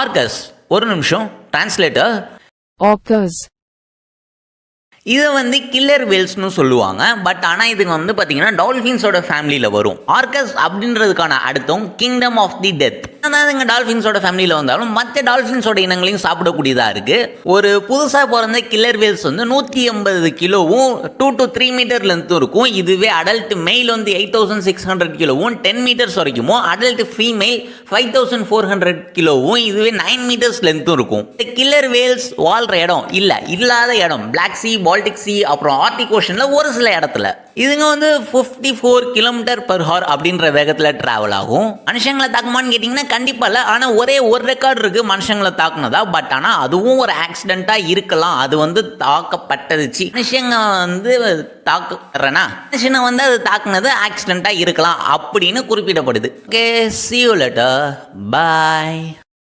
ஆர்கஸ். ஒரு நிமிஷம், translator. Orcas. இதை கில்லர் வேல்ஸ்னு சொல்லுவாங்க. பட் ஆனால் இதுங்க பார்த்தீங்கன்னா டால்ஃபின்ஸோட ஃபேமிலியில் வரும். ஆர்கஸ் அப்படின்றதுக்கான அர்த்தம் கிங்டம் ஆஃப் தி டெத். அதாவது இங்கே டால்ஃபின்ஸோட ஃபேமிலியில் வந்தாலும் மற்ற டால்ஃபின்ஸோட இனங்களையும் சாப்பிடக்கூடியதாக இருக்குது. ஒரு புதுசாக பிறந்த கில்லர் வேல்ஸ் 180 கிலோவும் 2 to 3 மீட்டர் லென்த்தும் இருக்கும். இதுவே அடல்ட் மெயில் 8600 கிலோவும் 10 மீட்டர்ஸ் வரைக்குமோ, அடல்ட் ஃபீமேல் 5400 கிலோவும், இதுவே 9 மீட்டர்ஸ் லென்த்தும் இருக்கும். இந்த கில்லர் வேல்ஸ் வாழ்கிற இடம் இல்லாத இடம் பிளாக் சி, பால்டிக் சி, அப்புறம் ஆர்டிக் ஓஷனில் ஒரு சில இடத்துல இதுங்க 54 km/h அப்படின்ற வேகத்தில் டிராவல் ஆகும். மனுஷங்களை தாக்குமான்னு கேட்டிங்கன்னா கண்டிப்பாக இல்லை. ஆனால் ஒரே ஒரு ரெக்கார்டு இருக்குது மனுஷங்களை தாக்குனதா. பட் ஆனால் அதுவும் ஒரு ஆக்சிடெண்ட்டாக இருக்கலாம். அது தாக்கப்பட்டதுச்சு. மனுஷங்க தாக்குறேன்னா மனுஷனை அது தாக்குனது ஆக்சிடெண்ட்டாக இருக்கலாம் அப்படின்னு குறிப்பிடப்படுது. Okay, see you later. Bye.